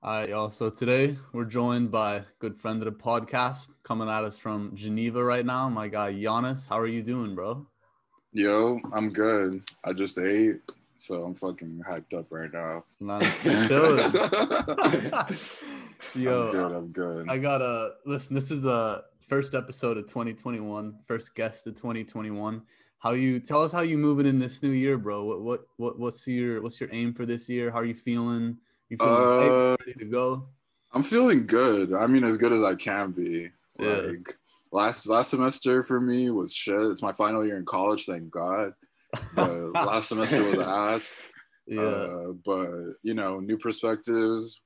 All right, y'all. So today we're joined by a good friend of the podcast coming at us from Geneva right now. My guy Yanis. How are you doing, bro? Yo, I'm good. I just ate, so I'm fucking hyped up right now. Man, you're chilling. I'm good. Yo, I'm good. I gotta listen. This is the first episode of 2021, first guest of 2021. How you tell us how you moving in this new year, bro? What's your aim for this year? How are you feeling? You feeling hyped, Uh, ready to go? I'm feeling good. I mean, as good as I can be. Yeah. Like last semester for me was shit. It's my final year in college, thank God. But last semester was ass. Yeah. But new perspectives.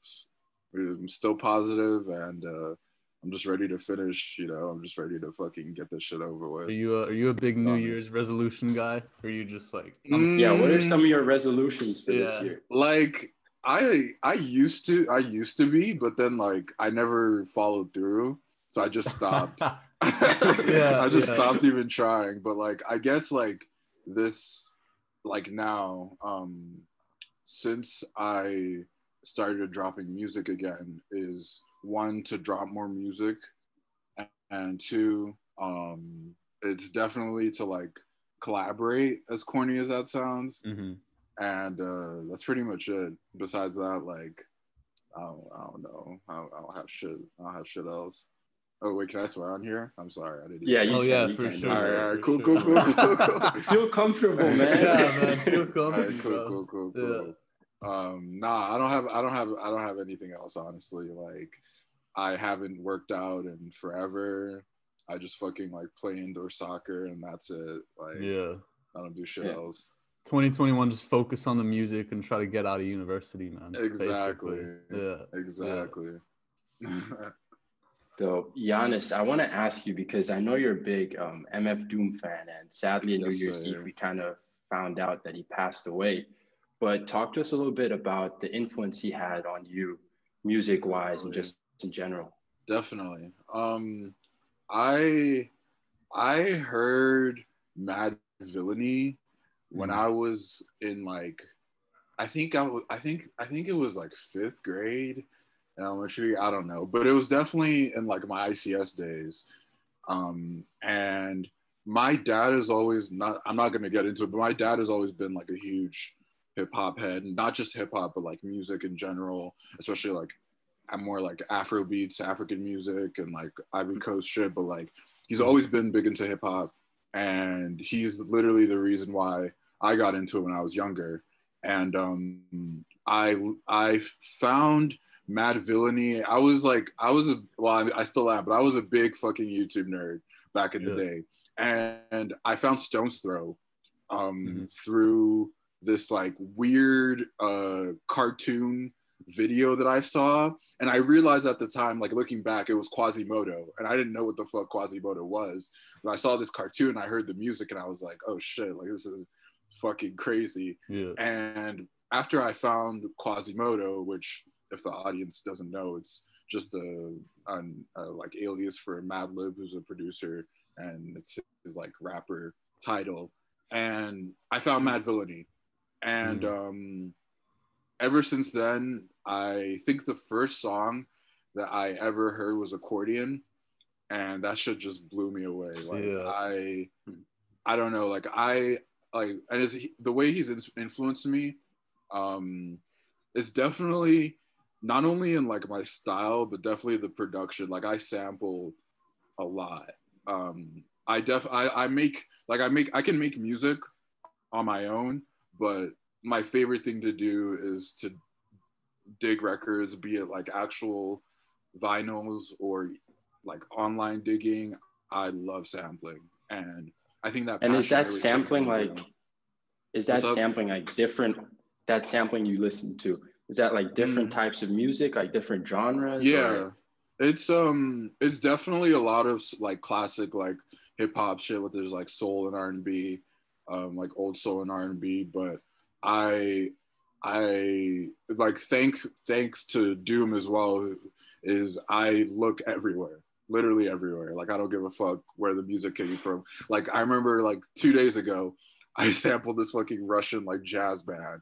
I'm still positive, and I'm just ready to finish. I'm just ready to fucking get this shit over Are with. you a To big be New Year's honest. resolution guy? Or are you just like Yeah, what are some Mm, of your resolutions for this yeah. year? like I used to be, but then like I never followed through, so I just stopped. Yeah, I just yeah. stopped even trying. But like I guess like this like now since I started dropping music again is one to drop more music, and two it's definitely to like collaborate, as corny as that sounds. Hmm. And that's pretty much it. Besides that, like I don't know. I don't have shit. I don't have shit else. Oh wait, can I swear on here? I'm sorry, I didn't Yeah, even. you Oh can, yeah, you for can. Don't sure. All worry. right, For cool, sure. cool, cool, cool, cool. Feel comfortable, man. Yeah, man. Feel All comfy, right, cool, bro. cool, cool, Yeah. cool. Nah, I don't have anything else. Honestly, like I haven't worked out in forever. I just fucking like play indoor soccer, and that's it. Like Yeah. I don't do shit Yeah. else. 2021, just focus on the music and try to get out of university, man. Exactly, Basically. Yeah. Yeah. exactly. So, Giannis, I want to ask you because I know you're a big MF Doom fan, and sadly, New Yes, Year's Eve, sir. we kind of found out that he passed away. But talk to us a little bit about the influence he had on you, music-wise, and Definitely, just in general. definitely. I I heard Mad Villainy when Mhm. I was in like I think it was like fifth grade in elementary. I don't know, but it was definitely in like my ICS days. And my dad is always not. I'm not gonna get into it, but my dad has always been like a huge hip hop head, and not just hip hop, but like music in general, especially like I'm more like Afro beats, African music, and like Ivory Coast shit. But like he's Mhm. always been big into hip hop, and he's literally the reason why I got into it when I was younger. And I found Mad Villainy. I still am, but I was a big fucking YouTube nerd back in the Yeah. day, and I found Stone's Throw Mhm. through this like weird cartoon video that I saw, and I realized at the time, like looking back, it was Quasimodo, and I didn't know what the fuck Quasimodo was. But I saw this cartoon, I heard the music, and I was like, oh shit, like this is fucking crazy. Yeah. And after I found Quasimodo, which if the audience doesn't know, it's just a like alias for Madlib, who's a producer, and it's his like rapper title. And I found Mad Villainy, and Mhm. ever since then, I think the first song that I ever heard was Accordion, and that shit just blew me away. Like Yeah. I don't know, like I like, and the way he's influenced me, um, is definitely not only in like my style, but definitely the production. Like I sample a lot. I can make music on my own, but my favorite thing to do is to dig records, be it like actual vinyls or like online digging. I love sampling, and I think that And is passion that really came sampling from like, him. is What's that up? sampling like different, that sampling you listen to? Is that like different Mm, types of music, like different genres, or? yeah, it's definitely a lot of like classic like hip hop shit, with there's like soul and R&B, like old soul and R&B. But I I like thanks to Doom as well, is I look everywhere, literally everywhere. Like I don't give a fuck where the music came from. Like I remember like 2 days ago, I sampled this fucking Russian like jazz band,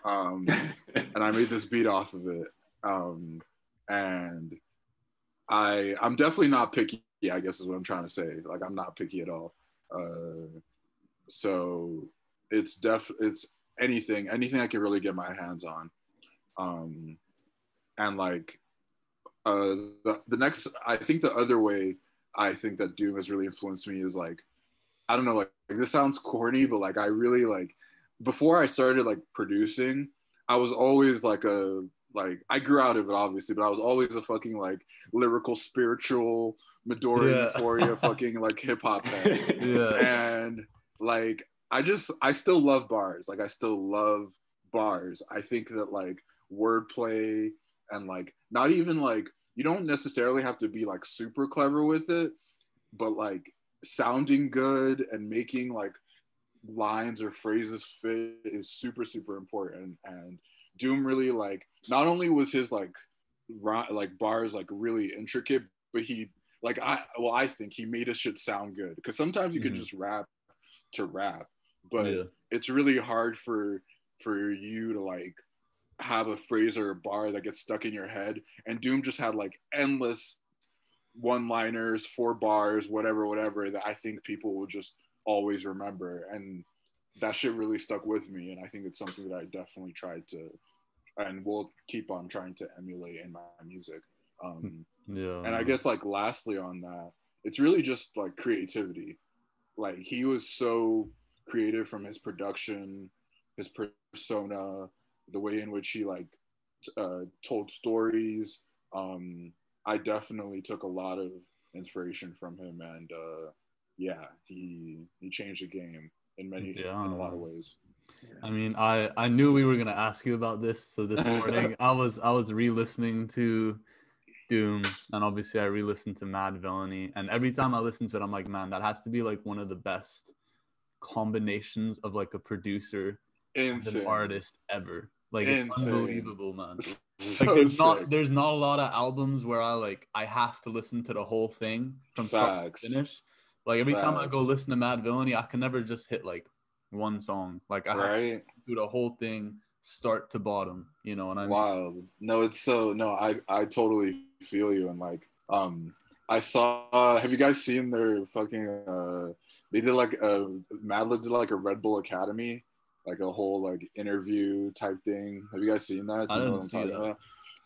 um, and I made this beat off of it. And I'm definitely not picky, I guess is what I'm trying to say. Like, I'm not picky at all. So it's anything I can really get my hands on. And like the next, I think the other way I think that Doom has really influenced me is like, I don't know, like this sounds corny, but like I really like, before I started like producing, I was always like I grew out of it obviously, but I was always a fucking like lyrical, spiritual, Medora Euphoria fucking like hip hop man. Yeah. And like I still love bars. Like I still love bars. I think that like wordplay and like not even like, you don't necessarily have to be like super clever with it, but like sounding good and making like lines or phrases fit is super, super important. And Doom really like, not only was his like bars like really intricate, but he like I think he made his shit sound good, because sometimes you can just rap to rap, but it's really hard for you to like have a phrase or a bar that gets stuck in your head. And Doom just had like endless one-liners, 4 bars, whatever that I think people will just always remember. And that shit really stuck with me, and I think it's something that I definitely tried to and will keep on trying to emulate in my music. And I guess like lastly on that, it's really just like creativity. Like he was so creative from his production, his persona, the way in which he like told stories. I definitely took a lot of inspiration from him, and he changed the game in a lot of ways. I mean, I knew we were gonna ask you about this. So this morning, I was re-listening to Doom, and obviously I re-listened to Mad Villainy, and every time I listen to it, I'm like, man, that has to be like one of the best combinations of like a producer and an artist ever. Like it's unbelievable, man. Like there's not a lot of albums where I have to listen to the whole thing from start to finish. Like every time I go listen to Mad Villainy, I can never just hit like one song. Like I have to do the whole thing start to bottom. You know what I mean? Wild. No, it's so no. I totally feel you. And like I saw. Have you guys seen their fucking? They did like Madlib did like a Red Bull Academy, like a whole like interview type thing. Have you guys seen that? I didn't see that. About?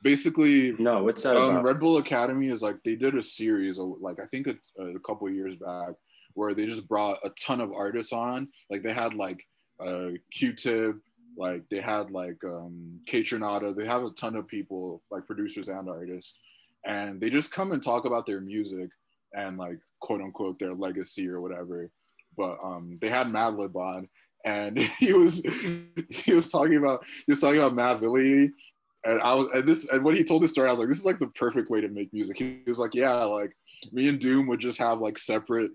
Basically, no. What's that about? Red Bull Academy is like, they did a series of like, I think a couple of years back, where they just brought a ton of artists on. Like they had like Q-Tip, like they had like K Tronada. They have a ton of people, like producers and artists, and they just come and talk about their music and like quote unquote their legacy or whatever. But they had Madlib on, and he was talking about Mad Villainy. And and when he told this story, I was like, this is like the perfect way to make music. He was like, yeah, like me and Doom would just have like separate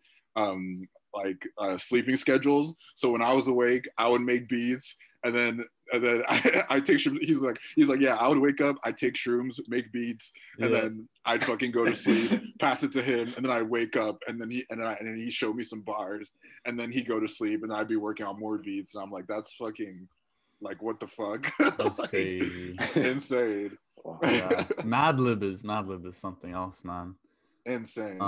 sleeping schedules. So when I was awake, I would make beats, and then I take shrooms. He's like, yeah, I would wake up, I'd take shrooms, make beats, and then I'd fucking go to sleep, pass it to him, and then I'd wake up, and then he showed me some bars, and then he'd go to sleep, and I'd be working on more beats, and I'm like, that's fucking like, what the fuck? That's like, crazy. Insane. Yeah. Madlib is something else, man. Insane.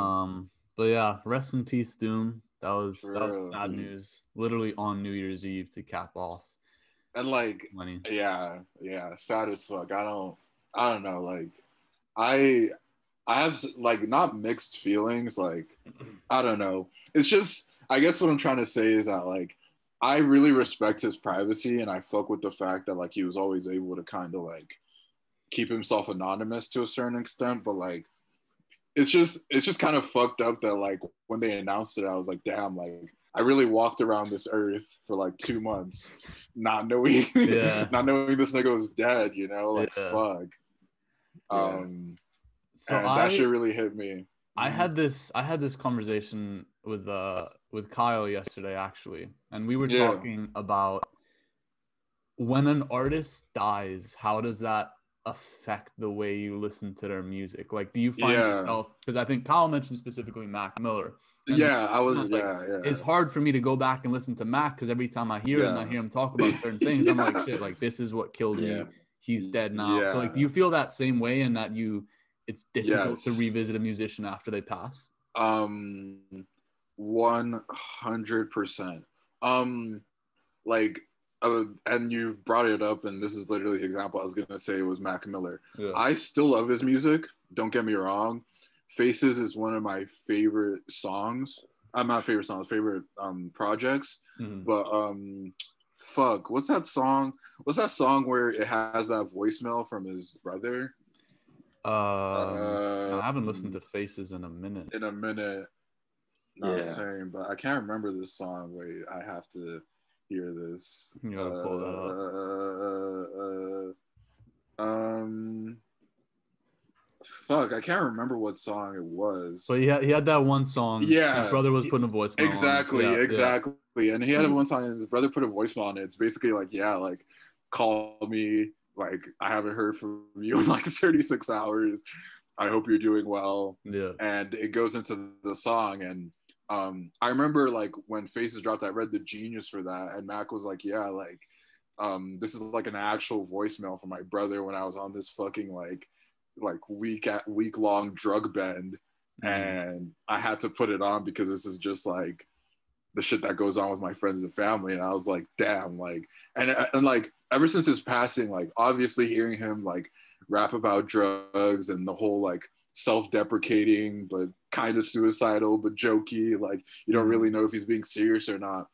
But yeah, rest in peace, Doom. That was sad news. Literally on New Year's Eve to cap off. And like, yeah, sad as fuck. I don't know. Like, I have like not mixed feelings. Like, I don't know. It's just, I guess what I'm trying to say is that like, I really respect his privacy, and I fuck with the fact that like he was always able to kind of like keep himself anonymous to a certain extent. But like, it's just kind of fucked up that like when they announced it, I was like, damn, like I really walked around this earth for like 2 months, not knowing not knowing this nigga was dead, you know, like fuck. So and that shit really hit me. I had this conversation with Kyle yesterday, actually, and we were talking about when an artist dies, how does that affect the way you listen to their music? Like, do you find yourself, because I think Kyle mentioned specifically Mac Miller. It's hard for me to go back and listen to Mac, because every time I hear it and I hear him talk about certain things, I'm like, shit, like this is what killed me. he's dead now. So like, do Yeah. you feel that same way, and that it's difficult to Yes. revisit a musician after they pass? 100%. Like, and you brought it up, and this is literally the example I was gonna say was Mac Miller. Yeah. I still love his music. Don't get me wrong. Faces is one of my favorite songs. Not favorite songs, favorite projects. Mhm. But fuck, what's that song? What's that song where it has that voicemail from his brother? I haven't listened to Faces in a minute. In a minute. Not Yeah. saying, but I can't remember this song. Wait, I have to hear this. You gotta pull that up. Fuck, I can't remember what song it was. But he had that one song. Yeah, His brother was putting a voicemail exactly, on. exactly. And he had one song, and his brother put a voicemail on it. It's basically like, yeah, like, call me. Like, I haven't heard from you in like 36 hours. I hope you're doing well. Yeah. And it goes into the song, and I remember like when Faces dropped, I read the Genius for that, and Mac was like, yeah, like, this is like an actual voicemail from my brother when I was on this fucking like week long drug bend, and I had to put it on because this is just like the shit that goes on with my friends and family. And I was like, damn, like, and like ever since his passing, like obviously hearing him like rap about drugs and the whole like self-deprecating but kind of suicidal but jokey, like you don't really know if he's being serious or not,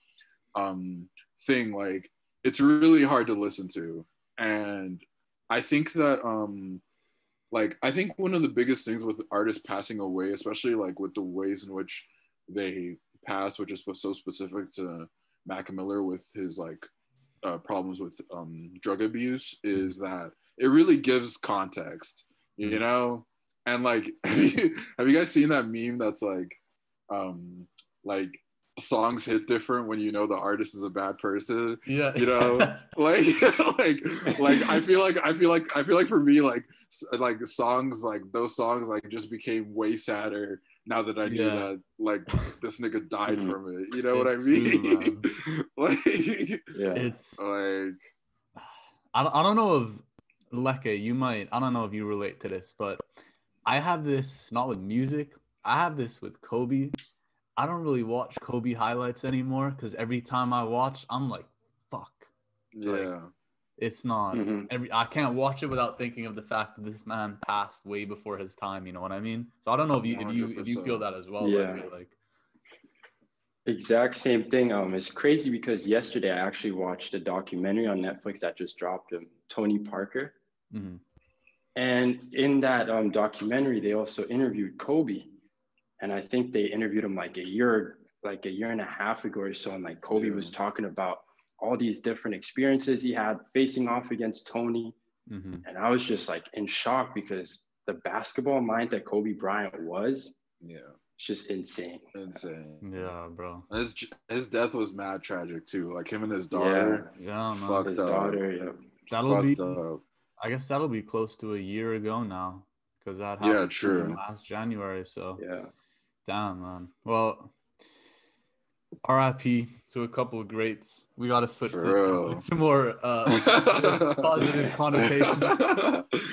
thing, like it's really hard to listen to. And I think that like I think one of the biggest things with artists passing away, especially like with the ways in which they pass, which is so specific to Mac Miller with his like problems with drug abuse, is that it really gives context, you know? And like, have you guys seen that meme that's like songs hit different when you know the artist is a bad person? Yeah. You know, like I feel like for me, like songs like those songs like just became way sadder now that I knew that like this nigga died from it. You know what I mean? True, like, it's like I don't know if Leke, you might, I don't know if you relate to this, but I have this not with music. I have this with Kobe. I don't really watch Kobe highlights anymore because every time I watch, I'm like, fuck. Yeah. Like, it's not I can't watch it without thinking of the fact that this man passed way before his time, you know what I mean? So I don't know if you feel that as well. Yeah. Like exact same thing. It's crazy because yesterday I actually watched a documentary on Netflix that just dropped, Tony Parker. And in that documentary, they also interviewed Kobe. And I think they interviewed him like a year and a half ago or so. And like Kobe was talking about all these different experiences he had facing off against Tony. And I was just like in shock because the basketball mind that Kobe Bryant was, it's just insane. Yeah, bro. His death was mad tragic too. Like him and his daughter, fucked his up. Daughter, I guess that'll be close to a year ago now because that happened last January. So damn, man. Well, RIP to a couple of greats. We got to switch to more positive connotations.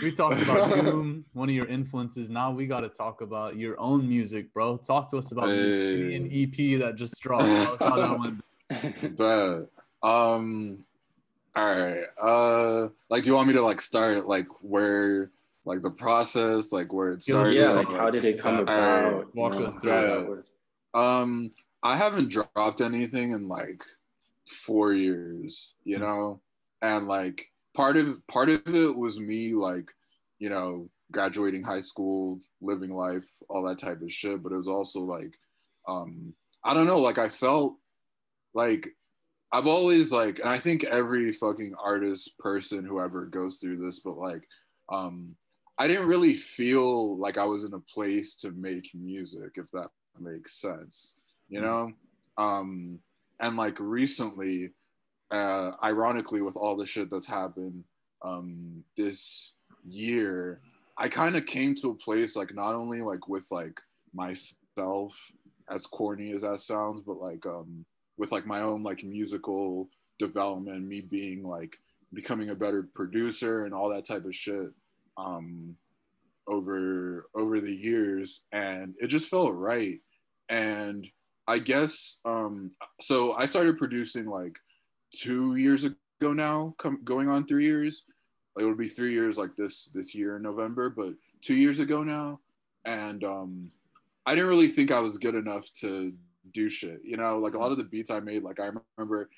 We talked about Doom, one of your influences. Now we got to talk about your own music, bro. Talk to us about the Obsidian EP that just dropped. How that went. But all right. Like, do you want me to like start like where, like the process, like where it started? Yeah, like how did it come about? Walk us through that. I haven't dropped anything in like 4 years, you know, and like part of it was me like, you know, graduating high school, living life, all that type of shit. But it was also like, I don't know, like I felt like I've always like, and I think every fucking artist, person, whoever goes through this, but like, I didn't really feel like I was in a place to make music, if that makes sense, you know? And like recently, ironically, with all the shit that's happened this year, I kind of came to a place like not only like with like myself, as corny as that sounds, but like with like my own like musical development, me being like becoming a better producer and all that type of shit over the years, and it just felt right. And I guess so I started producing like 2 years ago now, going on 3 years. It would be 3 years like this year in November, but 2 years ago now. And I didn't really think I was good enough to do shit, you know, like a lot of the beats I made, like I remember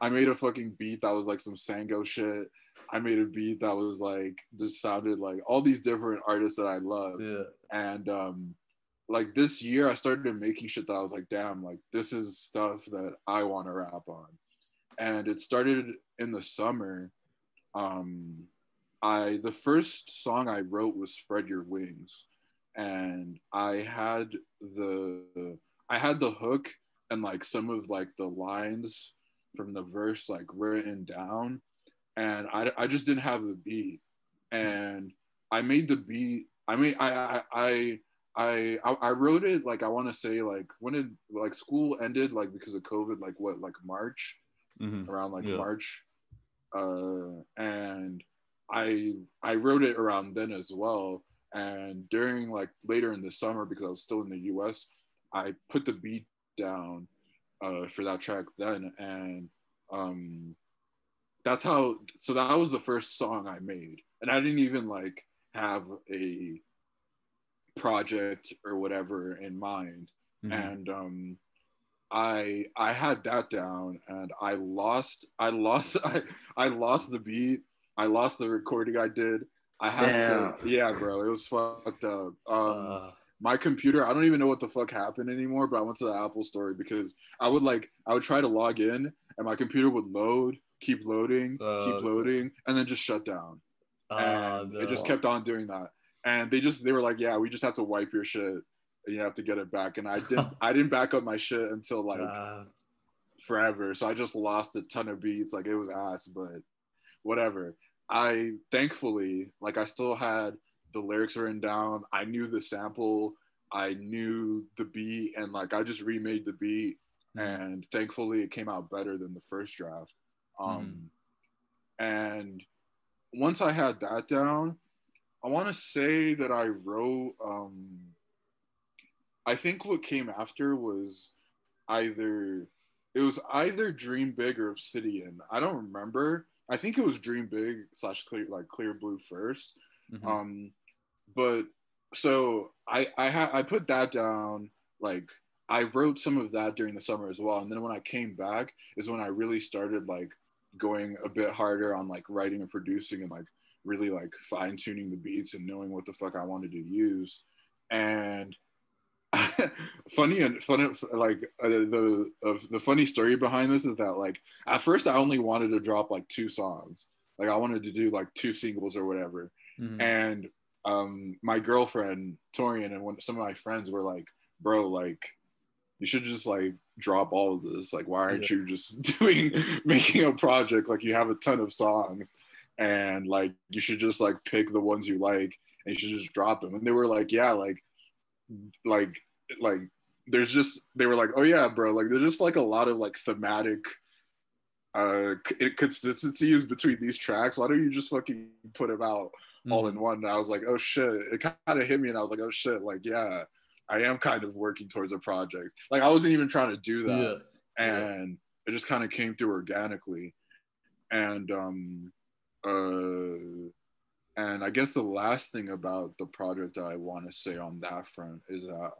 I made a fucking beat that was like some Sango shit. I made a beat that was like just sounded like all these different artists that I love. Yeah. And like this year I started making shit that I was like, damn, like this is stuff that I want to rap on. And it started in the summer. The first song I wrote was Spread Your Wings, and I had the hook and like some of like the lines from the verse like written down, and I just didn't have the beat, and I made the beat. I wrote it like I want to say like when it like school ended, like because of COVID, like what, like March, around like March, and I wrote it around then as well. And during like later in the summer, because I was still in the US, I put the beat down for that track then, and that's how. So that was the first song I made, and I didn't even like have a project or whatever in mind. And I had that down, and I lost the beat. I lost the recording I did. I had to, yeah, bro, it was fucked up. My computer, I don't even know what the fuck happened anymore, but I went to the Apple store because I would try to log in, and my computer would keep loading, and then just shut down. And it just kept on doing that. And they were like, yeah, we just have to wipe your shit, and you have to get it back. And I didn't back up my shit until like forever. So I just lost a ton of beats. Like it was ass, but whatever. I thankfully, like, I still had the lyrics written down. I knew the sample, I knew the beat, and like I just remade the beat, and thankfully it came out better than the first draft. And once I had that down, I want to say that I wrote I think what came after was either Dream Big or Obsidian. I don't remember. I think it was Dream Big / Clear Blue first. But so I put that down. Like I wrote some of that during the summer as well, and then when I came back is when I really started like going a bit harder on like writing and producing, and like really like fine tuning the beats and knowing what the fuck I wanted to use. And funny like the funny story behind this is that like at first I only wanted to drop like 2 songs. Like I wanted to do like 2 singles or whatever. And my girlfriend Torian and some of my friends were like, bro, like you should just like drop all of this. Like why aren't you just making a project? Like you have a ton of songs, and like you should just like pick the ones you like and you should just drop them. And they were like, yeah, like there's just, they were like, oh yeah, bro, like there's just like a lot of like thematic consistencies between these tracks. Why don't you just fucking put them out all in one? And I was like, oh shit, it kind of hit me, and I was like, oh shit, like yeah, I am kind of working towards a project. Like I wasn't even trying to do that, and it just kind of came through organically. And I guess the last thing about the project that I want to say on that front is that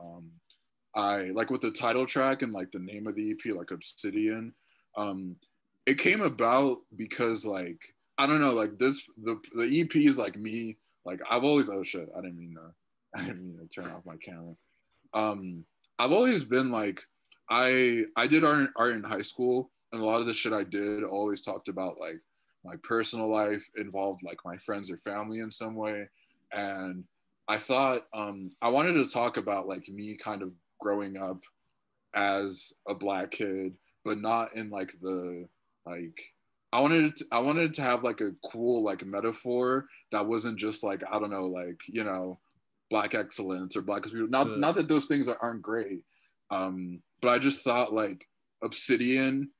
I like with the title track and like the name of the EP, like Obsidian, it came about because like I don't know, like the EP is like me, like I've always, oh shit, I didn't mean to turn off my camera. I've always been like, I did art in high school, and a lot of the shit I did always talked about like my personal life, involved like my friends or family in some way. And I thought I wanted to talk about like me kind of growing up as a Black kid, but not in like the like I wanted to have like a cool like metaphor that wasn't just like, I don't know, like, you know, Black excellence or Black people. Not that those things aren't great, but I just thought like Obsidian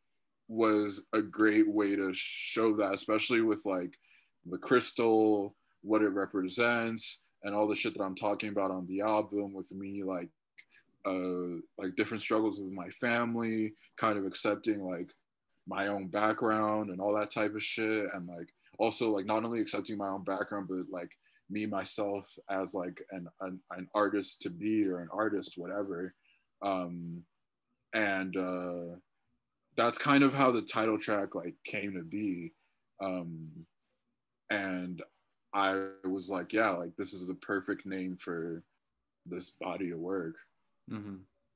was a great way to show that, especially with like the crystal, what it represents, and all the shit that I'm talking about on the album, with me like different struggles with my family, kind of accepting like my own background and all that type of shit, and like also like not only accepting my own background, but like me myself as like an artist to be, or an artist, whatever. And that's kind of how the title track like came to be. And I was like, yeah, like this is the perfect name for this body of work,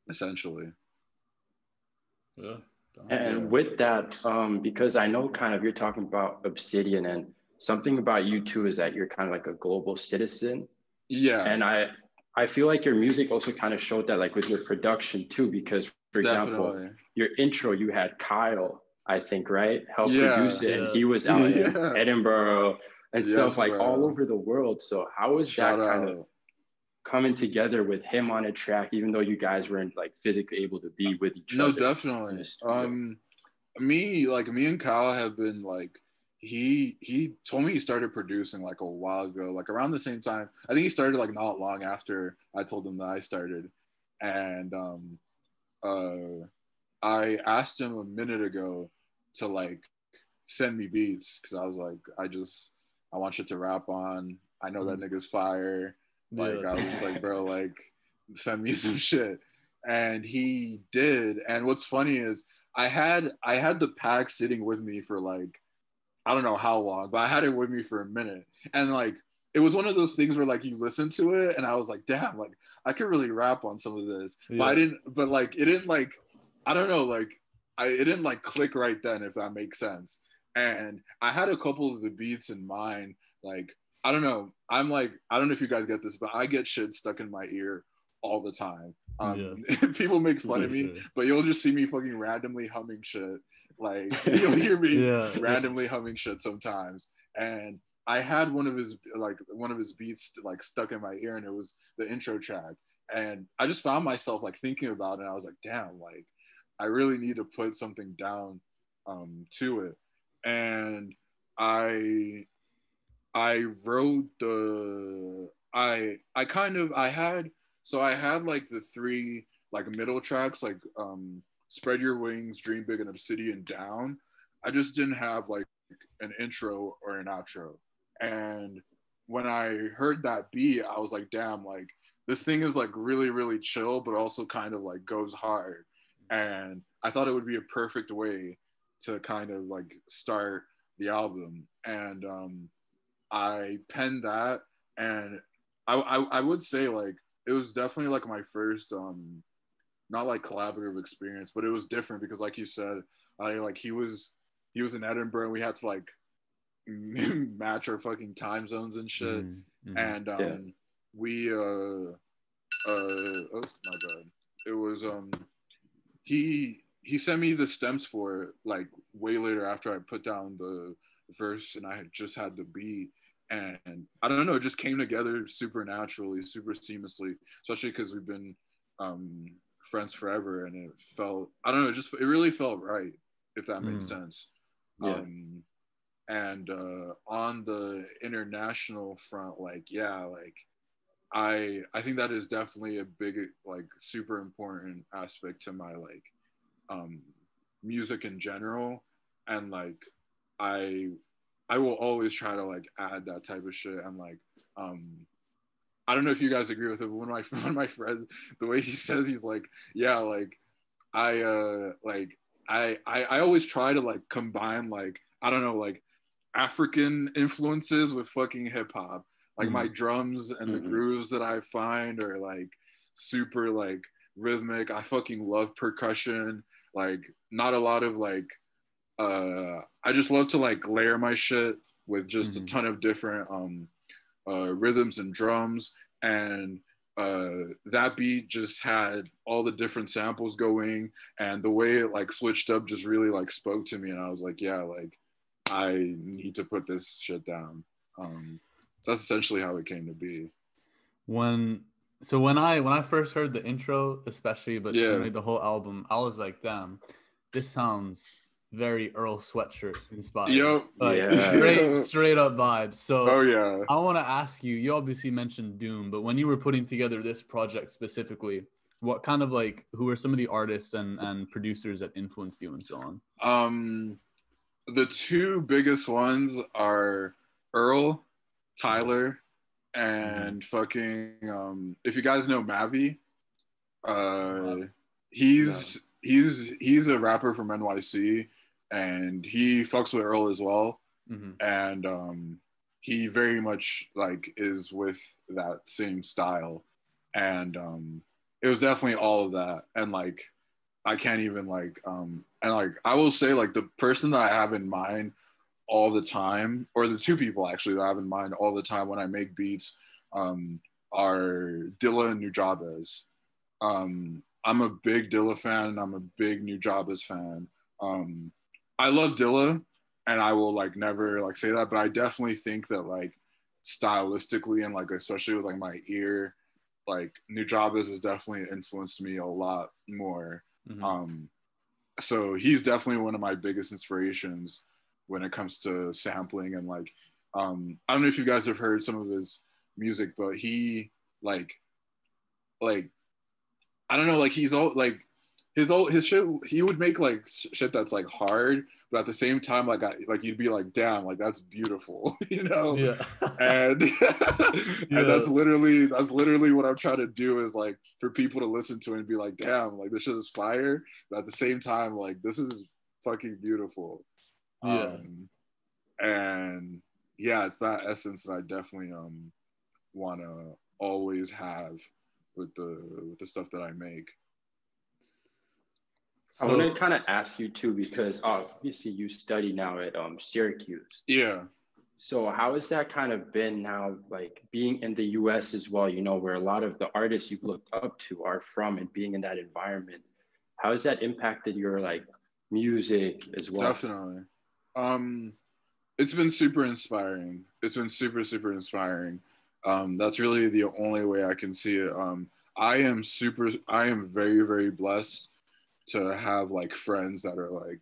essentially. Yeah. And with that, because I know kind of you're talking about Obsidian, and something about you too is that you're kind of like a global citizen. Yeah. And I feel like your music also kind of showed that, like with your production too, because for example, your intro, you had Kyle, I think, right? Help produce it. And he was out in Edinburgh and stuff like all over the world. So how was that kind of coming together with him on a track, even though you guys weren't like physically able to be with each other? No, definitely. Me and Kyle have been like, he told me he started producing like a while ago, like around the same time. I think he started like not long after I told him that I started. And I asked him a minute ago to like send me beats, because I was like, I want you to rap on. I know that nigga's fire. Like I was just like, bro, like send me some shit. And he did. And what's funny is I had the pack sitting with me for like, I don't know how long, but I had it with me for a minute. And like, it was one of those things where like you listen to it and I was like, damn, like I could really rap on some of this. But it didn't like, I don't know, like it didn't like click right then, if that makes sense. And I had a couple of the beats in mind. Like, I don't know. I'm like, I don't know if you guys get this, but I get shit stuck in my ear all the time. People make fun of me, but you'll just see me fucking randomly humming shit. Like you'll hear me randomly humming shit sometimes. And I had one of his beats like stuck in my ear, and it was the intro track. And I just found myself like thinking about it, and I was like, damn, like I really need to put something down to it. And I wrote I had like the three like middle tracks, like Spread Your Wings, Dream Big, and Obsidian down. I just didn't have like an intro or an outro. And when I heard that beat, I was like, damn, like this thing is like really, really chill, but also kind of like goes hard. And I thought it would be a perfect way to kind of like start the album. And I penned that, and I would say like it was definitely like my first not like collaborative experience, but it was different because like you said, he was in Edinburgh, and we had to like match our fucking time zones and shit. And we oh my god, it was he sent me the stems for it like way later, after I put down the verse and I had just had the beat. And I don't know, it just came together super naturally, super seamlessly, especially because we've been friends forever, and it felt, I don't know, it really felt right, if that makes sense. And on the international front, like I think that is definitely a big, like super important aspect to my like music in general. And like I will always try to like add that type of shit. And like I don't know if you guys agree with it, but one of my friends, the way he says, he's like, yeah, like I always try to like combine like, I don't know, like African influences with fucking hip hop. Like my drums and the grooves that I find are like super like rhythmic. I fucking love percussion. Like not a lot of like I just love to like layer my shit with just a ton of different rhythms and drums. And that beat just had all the different samples going, and the way it like switched up just really like spoke to me. And I was like, yeah, like I need to put this shit down. So that's essentially how it came to be. When I first heard the intro, especially, but like the whole album, I was like, damn, this sounds very Earl Sweatshirt inspired. Yep. Like Yeah. straight up vibes. So Oh yeah. I want to ask you, you obviously mentioned Doom, but when you were putting together this project specifically, what kind of like, who are some of the artists and producers that influenced you and so on? The two biggest ones are Earl, Tyler, and fucking if you guys know Mavi, he's a rapper from NYC, and he fucks with Earl as well. And he very much like is with that same style, and it was definitely all of that. And like I can't even like and like I will say like the person that I have in mind all the time, or the two people actually that I have in mind all the time when I make beats, are Dilla and Nujabes. I'm a big Dilla fan, and I'm a big Nujabes fan. I love Dilla, and I will like never like say that, but I definitely think that like stylistically and like especially with like my ear, like Nujabes has definitely influenced me a lot more. So he's definitely one of my biggest inspirations when it comes to sampling. And like I don't know if you guys have heard some of his music, but he like I don't know, like he's all like his shit, he would make like shit that's like hard, but at the same time like like you'd be like, damn, like that's beautiful, you know? Yeah. And and that's literally what I'm trying to do, is like for people to listen to it and be like, damn, like this shit is fire, but at the same time like this is fucking beautiful. And yeah, it's that essence that I definitely want to always have with the stuff that I make. I want to kind of ask you too, because obviously you study now at Syracuse. Yeah. So how has that kind of been now, like being in the US as well, you know, where a lot of the artists you've looked up to are from, and being in that environment? How has that impacted your like music as well? Definitely. It's been super inspiring. It's been super, super inspiring. That's really the only way I can see it. I am very, very blessed to have like friends that are like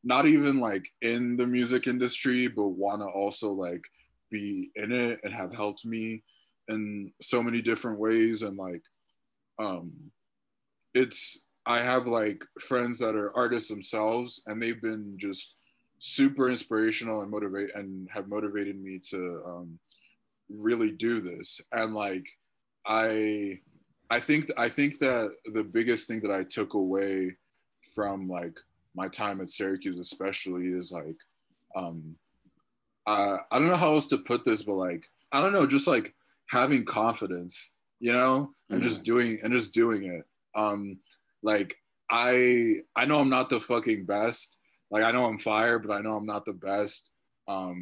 not even like in the music industry, but want to also like be in it and have helped me in so many different ways. And like I have like friends that are artists themselves, and they've been just super inspirational and have motivated me to really do this. And like I think that the biggest thing that I took away from like my time at Syracuse especially is like I don't know how else to put this, but like I don't know, just like having confidence, you know, and just doing it. Like I know I'm not the fucking best. Like I know I'm fire, but I know I'm not the best. I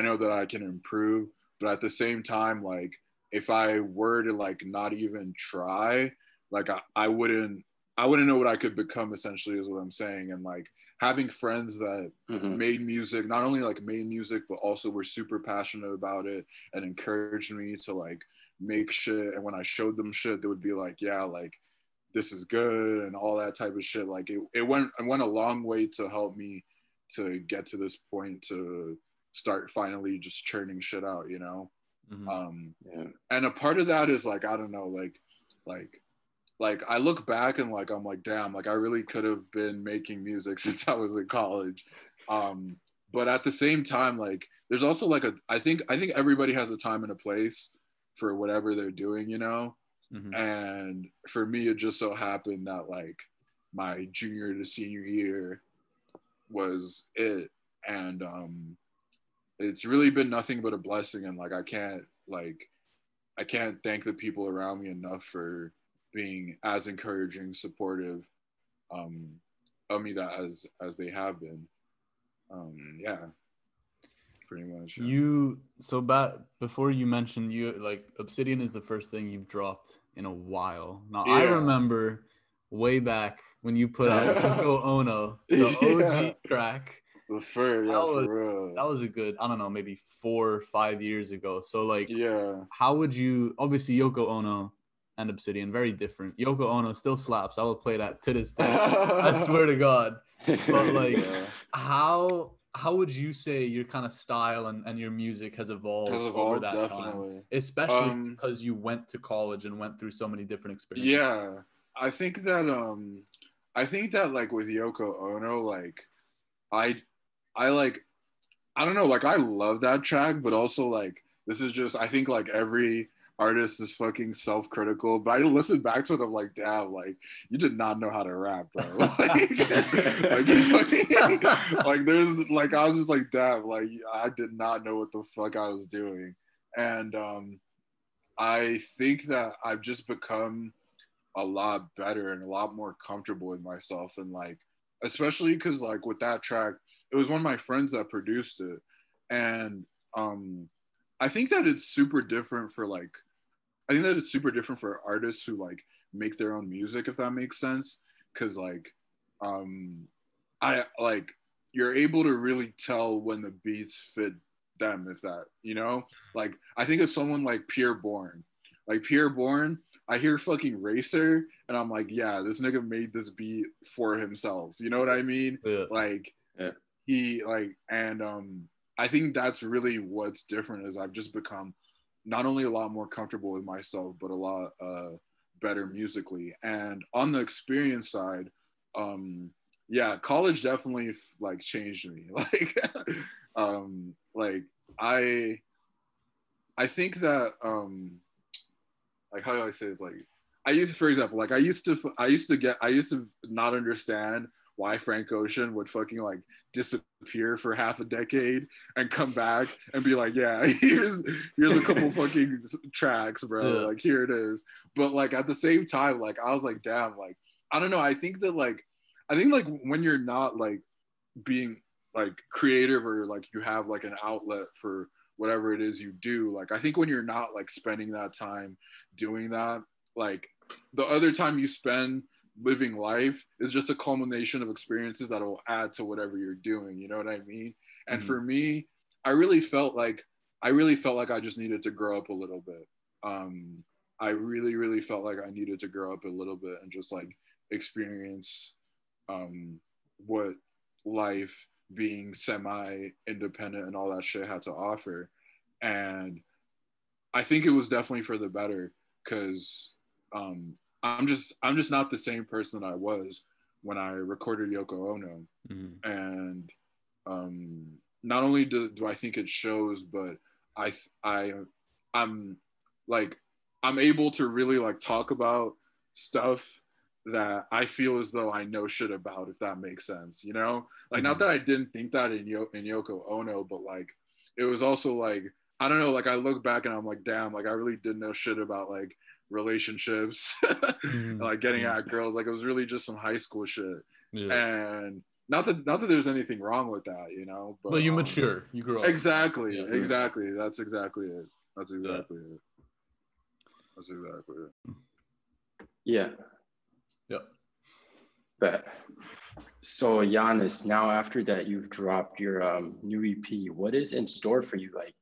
know that I can improve, but at the same time, like if I were to like not even try, like I wouldn't know what I could become, essentially, is what I'm saying. And like having friends that made music, not only like made music, but also were super passionate about it and encouraged me to like make shit. And when I showed them shit, they would be like, yeah, like this is good and all that type of shit. Like it went a long way to help me to get to this point, to start finally just churning shit out, you know? And a part of that is like, I don't know, like I look back and like I'm like, damn, like I really could have been making music since I was in college. But at the same time, like there's also like I think everybody has a time and a place for whatever they're doing, you know? And for me, it just so happened that like my junior to senior year was it. And it's really been nothing but a blessing. And like I can't thank the people around me enough for being as encouraging, supportive of me that as they have been. Yeah, pretty much. Yeah. Before you mentioned, you like Obsidian is the first thing you've dropped in a while. Now Yeah. I remember way back when you put out Go Ono, the OG track. For real. That was a good, I don't know, maybe 4 or 5 years ago. So like, yeah, how would you, obviously Yoko Ono and Obsidian, very different. Yoko Ono still slaps. I will play that to this day. I swear to God. But like, how would you say your kind of style and your music has evolved over that definitely. time? Especially because you went to college and went through so many different experiences. Yeah, I think that like with Yoko Ono, like I like, I don't know, like I love that track, but also like this is just, I think like every artist is fucking self-critical, but I listen back to it, I'm like, damn, like you did not know how to rap, bro. Like there's like, I was just like, damn, like I did not know what the fuck I was doing. And I think that I've just become a lot better and a lot more comfortable with myself, and like especially because like with that track, it was one of my friends that produced it. And I think that it's super different for like, I think that it's super different for artists who like make their own music, if that makes sense. Cause like, I like, you're able to really tell when the beats fit them, if that, you know, like I think of someone like Pierre Bourne, I hear fucking Racer and I'm like, yeah, this nigga made this beat for himself. You know what I mean? Yeah. Like he like, and I think that's really what's different, is I've just become not only a lot more comfortable with myself, but a lot better musically. And on the experience side, yeah, college definitely like changed me. Like I think that like, how do I say this? Like I used, for example, like I used to not understand why Frank Ocean would fucking like disappear for half a decade and come back and be like, yeah, here's a couple fucking tracks, bro. Yeah. Like here it is. But like at the same time, like I was like, damn, like I don't know. I think when you're not like being like creative, or like you have like an outlet for whatever it is you do, like I think when you're not like spending that time doing that, like the other time you spend living life is just a culmination of experiences that will add to whatever you're doing, you know what I mean? And for me, I really felt like I just needed to grow up a little bit. I really felt like I needed to grow up a little bit and just like experience what life being semi-independent and all that shit had to offer. And I think it was definitely for the better, because I'm just not the same person that I was when I recorded Yoko Ono. And not only do I think it shows, but I'm like, I'm able to really like talk about stuff that I feel as though I know shit about, if that makes sense, you know? Like, not that I didn't think that in Yoko Ono, but like, it was also like, I don't know, like I look back and I'm like, damn, like I really didn't know shit about like relationships and like getting at girls. Like it was really just some high school shit. Yeah. And not that there's anything wrong with that, you know, but you mature, you grow up. Exactly. That's exactly it. That's exactly it. Yeah. Yep. But so Yanis, now after that you've dropped your new EP, what is in store for you, like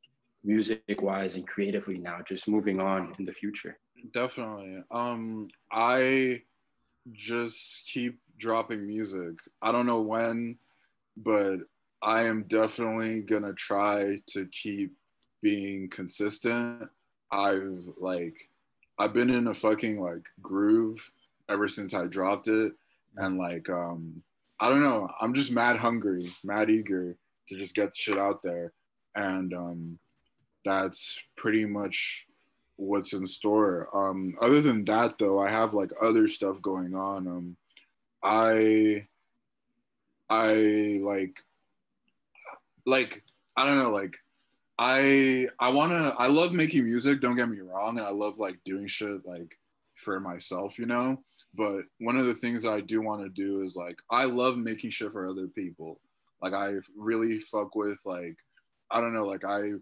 music wise and creatively now, just moving on in the future? Definitely. I just keep dropping music. I don't know when, but I am definitely gonna try to keep being consistent. I've been in a fucking like groove ever since I dropped it. And like I don't know, I'm just mad hungry, mad eager to just get the shit out there. And that's pretty much what's in store. Other than that though, I have like other stuff going on. I like I don't know, like I love making music, don't get me wrong, and I love like doing shit like for myself, you know? But one of the things that I do want to do is like, I love making shit for other people. Like I really fuck with like, I don't know, like I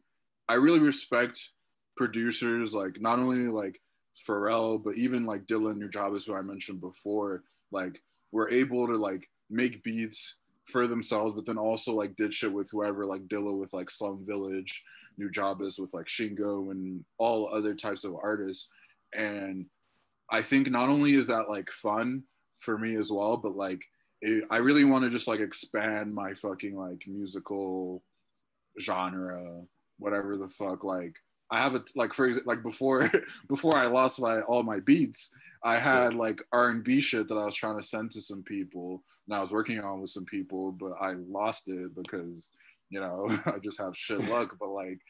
really respect producers, like not only like Pharrell, but even like Dylan Nujabes, who I mentioned before. Like we're able to like make beats for themselves, but then also like did shit with whoever, like Dilla with like Slum Village, Nujabes with like Shingo, and all other types of artists. And I think not only is that like fun for me as well, but like I really want to just like expand my fucking like musical genre, whatever the fuck. Like I have like for example, like before I lost all my beats, I had like R&B shit that I was trying to send to some people and I was working on with some people, but I lost it because, you know, I just have shit luck. But like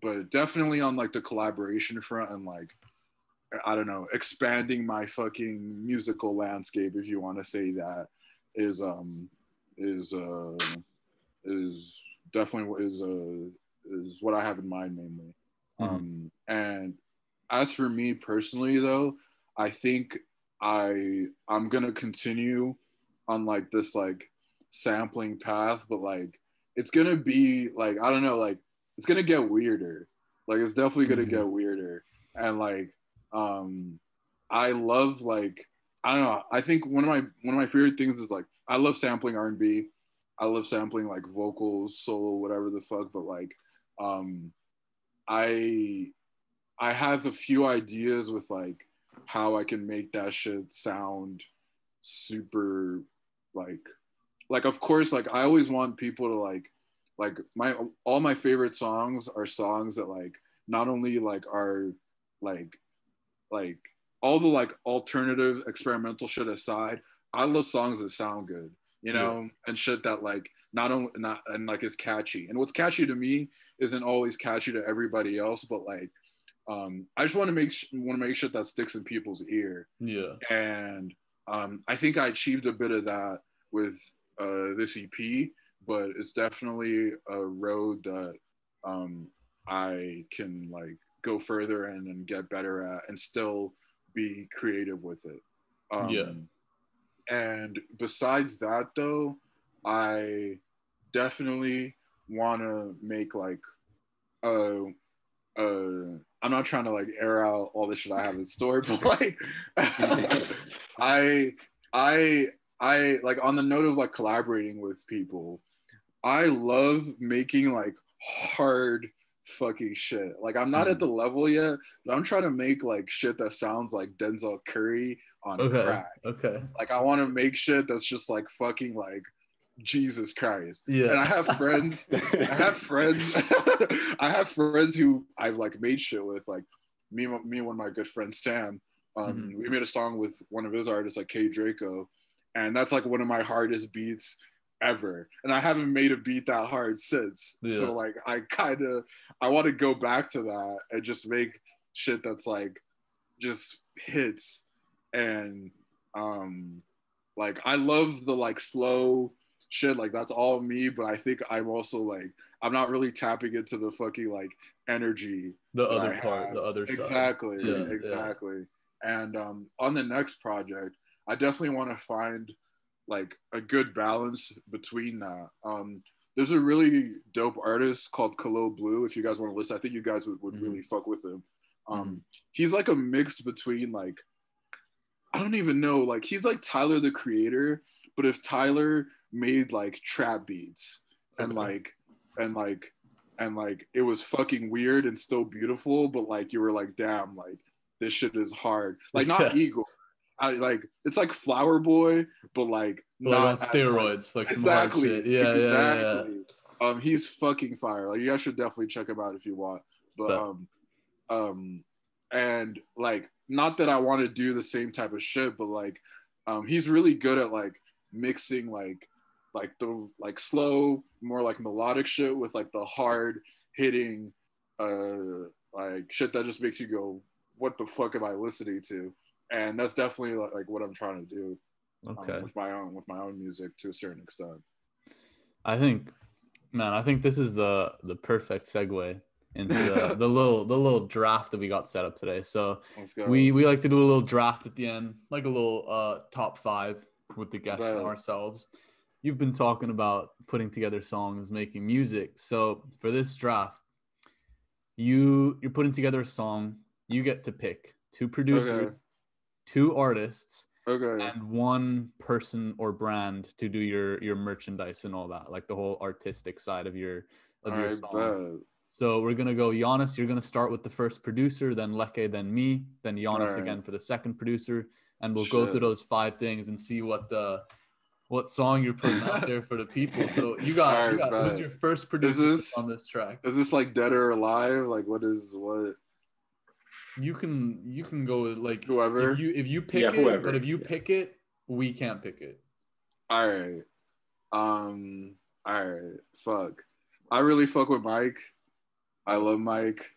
but definitely on like the collaboration front and like I don't know, expanding my fucking musical landscape, if you want to say that, is is definitely is what I have in mind mainly. And as for me personally, though, I think I'm gonna continue on like this like sampling path, but like it's gonna be like I don't know, like it's gonna get weirder. Like it's definitely gonna get weirder, and like I love like I don't know. I think one of my favorite things is like I love sampling R&B. I love sampling like vocals, solo, whatever the fuck. But like, I have a few ideas with like how I can make that shit sound super like of course like I always want people to like all my favorite songs are songs that like not only like are like like all the like alternative experimental shit aside, I love songs that sound good, you know, and shit that like not only not and like is catchy. And what's catchy to me isn't always catchy to everybody else, but like I just want to make shit that sticks in people's ear. Yeah. And I think I achieved a bit of that with this EP, but it's definitely a road that I can like go further in and get better at and still be creative with it. And besides that though, I definitely want to make like I'm not trying to like air out all the shit I have in store, but like I like on the note of like collaborating with people, I love making like hard fucking shit. Like I'm not at the level yet, but I'm trying to make like shit that sounds like Denzel Curry on crack. Okay. Like I want to make shit that's just like fucking like Jesus Christ. Yeah. And I have friends I have friends who I've like made shit with, like me and one of my good friends Sam. We made a song with one of his artists like K Draco, and that's like one of my hardest beats ever, and I haven't made a beat that hard since. So like I want to go back to that and just make shit that's like just hits. And like I love the like slow shit, like that's all me, but I think I'm also like I'm not really tapping into the fucking like energy, the other part, the other exactly side. exactly. And on the next project I definitely want to find like a good balance between that. There's a really dope artist called Kalo Blue. If you guys want to listen, I think you guys would really fuck with him. He's like a mix between like, I don't even know, like he's like Tyler the Creator, but if Tyler made like trap beats and like it was fucking weird and still beautiful, but like you were like, damn, like this shit is hard. Like not Eagle. I like it's like Flower Boy, but like not on steroids, like some hard shit. Exactly. He's fucking fire. Like you guys should definitely check him out if you want. But and like not that I want to do the same type of shit, but like he's really good at like mixing like the like slow, more like melodic shit with like the hard hitting like shit that just makes you go, what the fuck am I listening to? And that's definitely like what I'm trying to do with my own music to a certain extent. I think this is the perfect segue into the little draft that we got set up today. So we like to do a little draft at the end, like a little top 5 with the guests and ourselves. You've been talking about putting together songs, making music. So for this draft, you're putting together a song. You get to pick 2 producers, 2 artists, and 1 person or brand to do your merchandise and all that, like the whole artistic side of your song. So we're gonna go Yanis. You're gonna start with the first producer, then Leke, then me, then Yanis again for the second producer, and we'll go through those 5 things and see what song you're putting out there for the people. So you got who's your first producer on this track? Is this like Dead or Alive? Like what? You can go with like whoever. If you pick it, whoever. But if you pick it, we can't pick it. All right. All right. Fuck. I really fuck with Mike. I love Mike.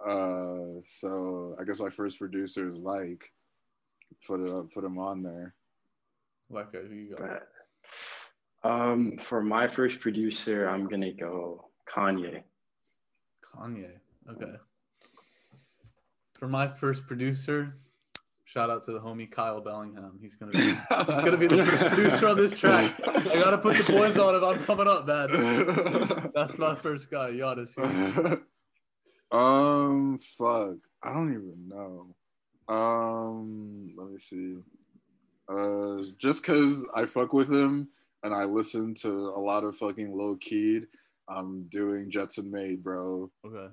So I guess my first producer is Mike. Put him on there. Leke, who you got? For my first producer, I'm gonna go Kanye. Okay. For my first producer, shout out to the homie Kyle Bellingham. He's gonna be the first producer on this track. I gotta put the boys on if I'm coming up, man. That's my first guy, Yanis. Fuck. I don't even know. Let me see. Just cause I fuck with him and I listen to a lot of fucking Low Keyed, I'm doing Jetson Made, bro. Okay.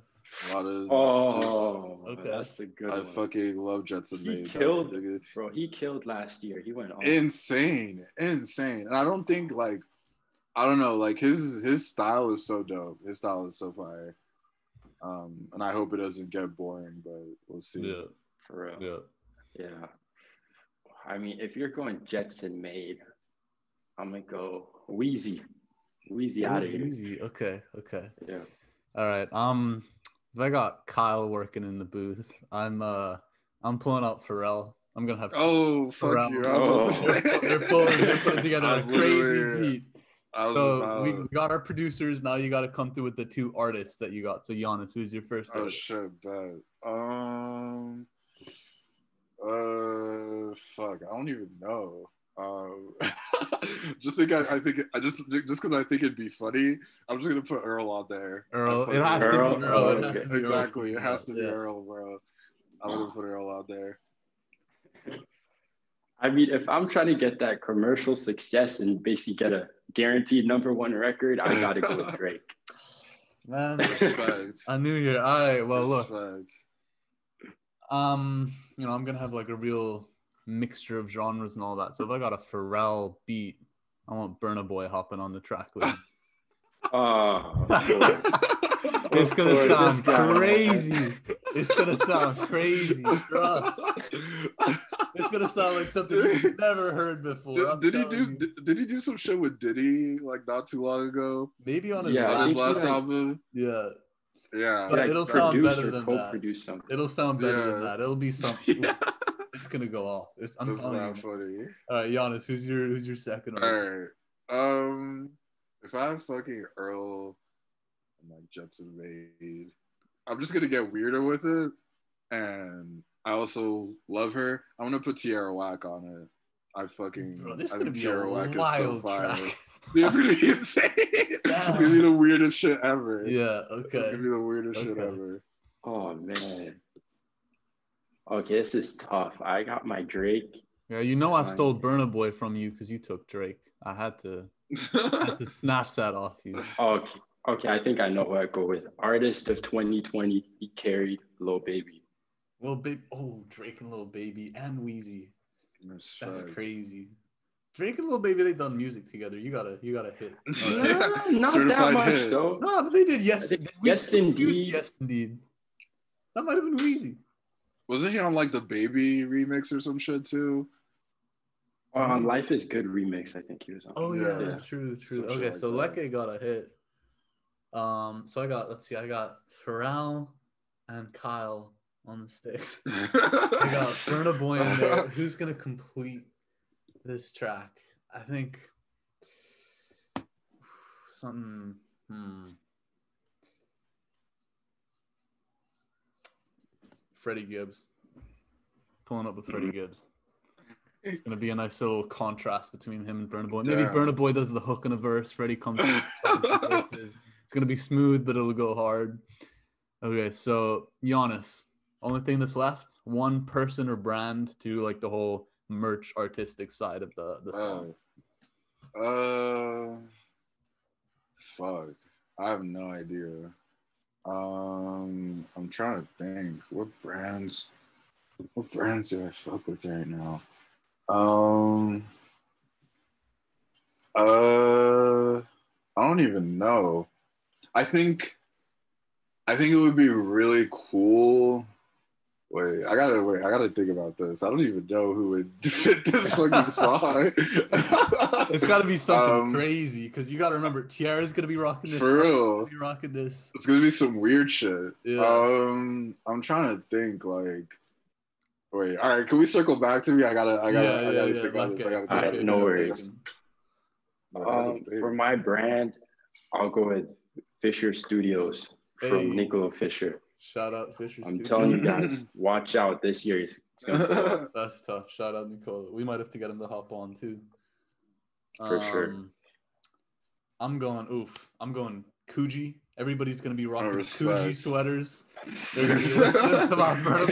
A lot of okay, that's a good I one. Fucking love Jetson Made. He killed, bro. He killed last year. He went on. Insane. And I don't think like, I don't know, like his style is so dope. His style is so fire. And I hope it doesn't get boring, but we'll see. Yeah, for real. Yeah. I mean, if you're going Jetson Made, I'm gonna go Wheezy out of here. Wheezy. Okay. Yeah. All right. If I got Kyle working in the booth, I'm pulling out Pharrell. I'm gonna have Pharrell. Fuck you. They're putting together a crazy beat. So we got our producers. Now you got to come through with the 2 artists that you got. So Yanis, who's your first artist? Shit, bad. Fuck, I don't even know. Just because I think it'd be funny, I'm just gonna put Earl on there. Earl, it has to be Earl. Exactly, it has to be Earl, bro. I'm gonna put Earl out there. I mean, if I'm trying to get that commercial success and basically get a guaranteed #1 record, I gotta go with Drake. Man, respect. I knew you. All right, well, respect. Look. I'm gonna have like a real mixture of genres and all that. So if I got a Pharrell beat, I want Burna Boy hopping on the track with me. It's gonna sound crazy. It's gonna sound crazy. Trust. It's gonna sound like something you've never heard before. Did he do some shit with Diddy like not too long ago? Maybe on his last album. Yeah. Yeah. But it'll sound better than that. Something. It'll sound better than that. It'll be something. Yeah. It's gonna go off. I'm That's telling you. Funny. All right, Yanis, who's your second one? All right. If I have fucking Earl and like Jetson Made, I'm just gonna get weirder with it. And I also love her. I'm gonna put Tierra Whack on it. This is gonna be Tierra a Whack wild is so fire. track. It's gonna be insane. It's gonna be the weirdest shit ever. Yeah, okay. It's gonna be the weirdest shit ever. Oh man. Okay, this is tough. I got my Drake. Yeah, I stole Burna Boy from you because you took Drake. I had to snatch that off you. Okay, I think I know what I go with. Artist of 2020, he carried Lil Baby. Lil Baby, Drake and Lil Baby and Wheezy. That's crazy. Drake and Lil Baby, they done music together. You gotta hit. Not Certified that much hit. though. No, but they did. Yes, yes indeed. Yes indeed. That might have been Wheezy. Wasn't he on like the Baby remix or some shit too? On Life is Good remix, I think he was on. Oh yeah. True. Okay, so Leke got a hit. So I got Pharrell and Kyle on the sticks. I got Burna Boy in there. Who's gonna complete this track? I think something. Freddie Gibbs. Pulling up with Freddie Gibbs. It's gonna be a nice little contrast between him and Burna Boy. Maybe Burna Boy does the hook in a verse. Freddie comes. It's gonna be smooth, but it'll go hard. Okay, so Yanis. Only thing that's left: one person or brand to like the whole merch artistic side of the song. Fuck. I have no idea. I'm trying to think. What brands do I fuck with right now? I don't even know. I think it would be really cool. Wait, I gotta think about this. I don't even know who would fit this fucking song. It's gotta be something crazy, because you gotta remember Tiara's gonna be rocking this. For real. Be rocking this. It's gonna be some weird shit. Yeah. I'm trying to think, like, wait, all right, can we circle back to me? I gotta think about this. All right, no worries. For my brand, I'll go with Fisher Studios from Nicola Fisher. Shout out Fisher I'm telling you guys, watch out this year. It's gonna go. That's tough. Shout out Nicola. We might have to get him to hop on too. For sure. I'm going Coogee. Everybody's gonna be rocking Coogee sweaters. They're gonna be listening to my Burna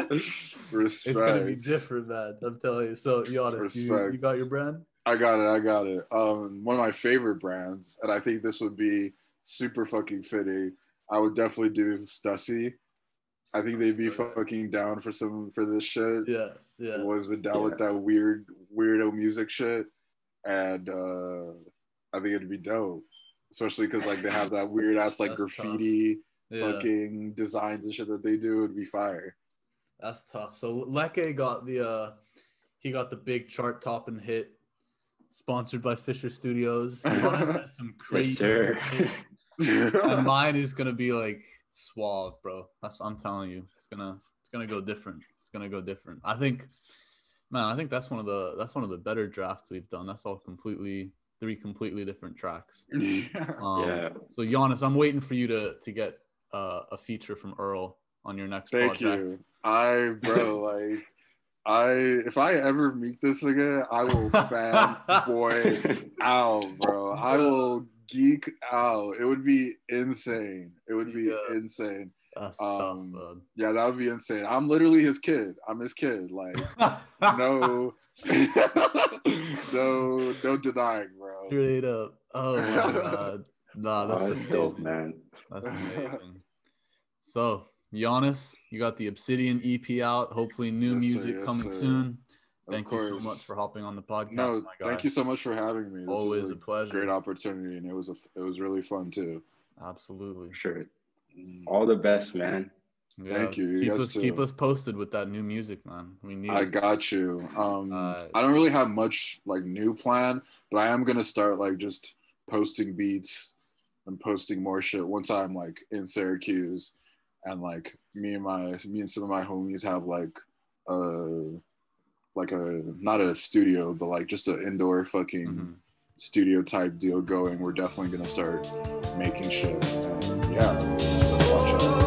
Boy shit. Respect. It's gonna be different, man. I'm telling you. So, Yanis, you got your brand? I got it. One of my favorite brands, and I think this would be super fucking fitting. I would definitely do Stussy. I think they'd be fucking down for this shit. Yeah. Always been down with that weirdo music shit, and I think it'd be dope, especially because like they have that weird ass like graffiti fucking designs and shit that they do. It'd be fire. That's tough. So Leke got the big chart topping hit, sponsored by Fisher Studios. Has some crazy. And mine is gonna be like suave, bro. I'm telling you, it's gonna go different. It's gonna go different. I think that's one of the better drafts we've done. That's all three completely different tracks. So Yanis, I'm waiting for you to get a feature from Earl on your next project. Thank you. If I ever meet this again, I will fanboy out, bro. I will geek out. It would be insane. Insane. That's tough, man. Yeah, that would be insane. I'm literally his kid. I'm his kid. Like, no denying, bro. Straight up. Oh my god. Nah, that's dope, man. That's amazing. So, Yanis, you got the Obsidian EP out. Hopefully, new music coming soon. Thank you so much for hopping on the podcast. No, my guy. Thank you so much for having me. This Always a pleasure. Great opportunity, and it was really fun too. Absolutely. Sure. All the best, man. Yeah, thank you. Keep us posted with that new music, man. We need. I got you. I don't really have much like new plan, but I am gonna start like just posting beats and posting more shit once I'm like in Syracuse, and like me and some of my homies have like not a studio, but like just an indoor fucking studio type deal going. We're definitely gonna start making shit. And yeah, so watch out.